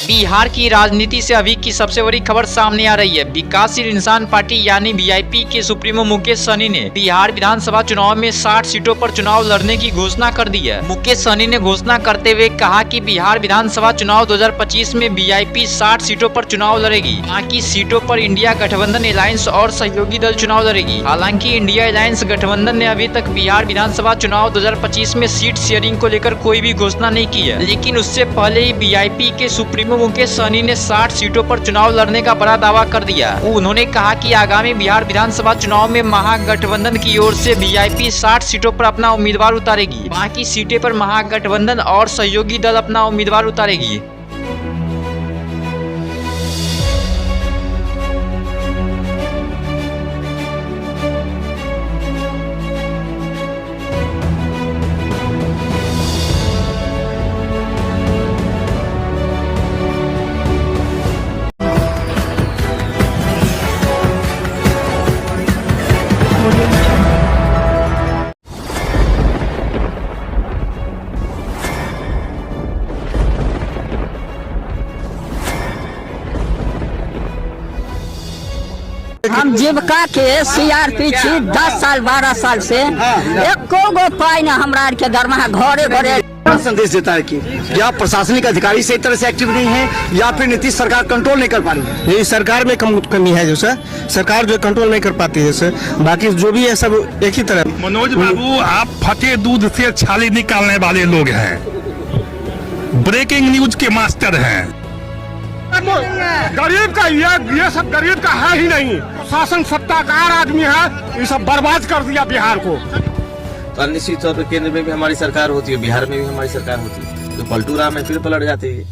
बिहार की राजनीति से अभी की सबसे बड़ी खबर सामने आ रही है। विकासशील इंसान पार्टी यानी वीआईपी के सुप्रीमो मुकेश सहनी ने बिहार विधानसभा चुनाव में 60 सीटों पर चुनाव लड़ने की घोषणा कर दी है। मुकेश सहनी ने घोषणा करते हुए कहा कि बिहार विधानसभा चुनाव 2025 में वीआईपी 60 सीटों पर चुनाव लड़ेगी। बाकी सीटों पर इंडिया गठबंधन अलायंस और सहयोगी दल चुनाव लड़ेगी। हालांकि इंडिया अलायंस गठबंधन ने अभी तक बिहार विधानसभा चुनाव 2025 में सीट शेयरिंग को लेकर कोई भी घोषणा नहीं की है, लेकिन उससे पहले ही वीआईपी के सुप्रीमो मुकेश सहनी ने 60 सीटों पर चुनाव लड़ने का बड़ा दावा कर दिया। उन्होंने कहा कि आगामी बिहार विधानसभा चुनाव में महागठबंधन की ओर से वीआईपी 60 सीटों पर अपना उम्मीदवार उतारेगी। बाकी सीटें पर महागठबंधन और सहयोगी दल अपना उम्मीदवार उतारेगी। हम जीविका के सीआरपी छी 10 साल 12 साल से एको गो पाई ना हमरा के दरमाहा घरे घरे संदेश देता है कि या प्रशासनिक अधिकारी सही तरह से एक्टिव नहीं है या फिर नीतीश सरकार कंट्रोल नहीं कर पा रही है। ये सरकार में कमी है जो सर, सरकार जो कंट्रोल नहीं कर पाती है सर, बाकी जो भी है सब एक ही तरह। मनोज बाबू, आप फटे दूध से छाली निकालने वाले लोग हैं, ब्रेकिंग न्यूज के मास्टर हैं। गरीब का ये सब गरीब का है ही नहीं। शासन सत्ताकार आदमी है, ये सब बर्बाद कर दिया बिहार को। तो निश्चित तौर पर केंद्र में भी हमारी सरकार होती है, बिहार में भी हमारी सरकार होती है, तो पलटू राम है फिर पलट जाते हैं।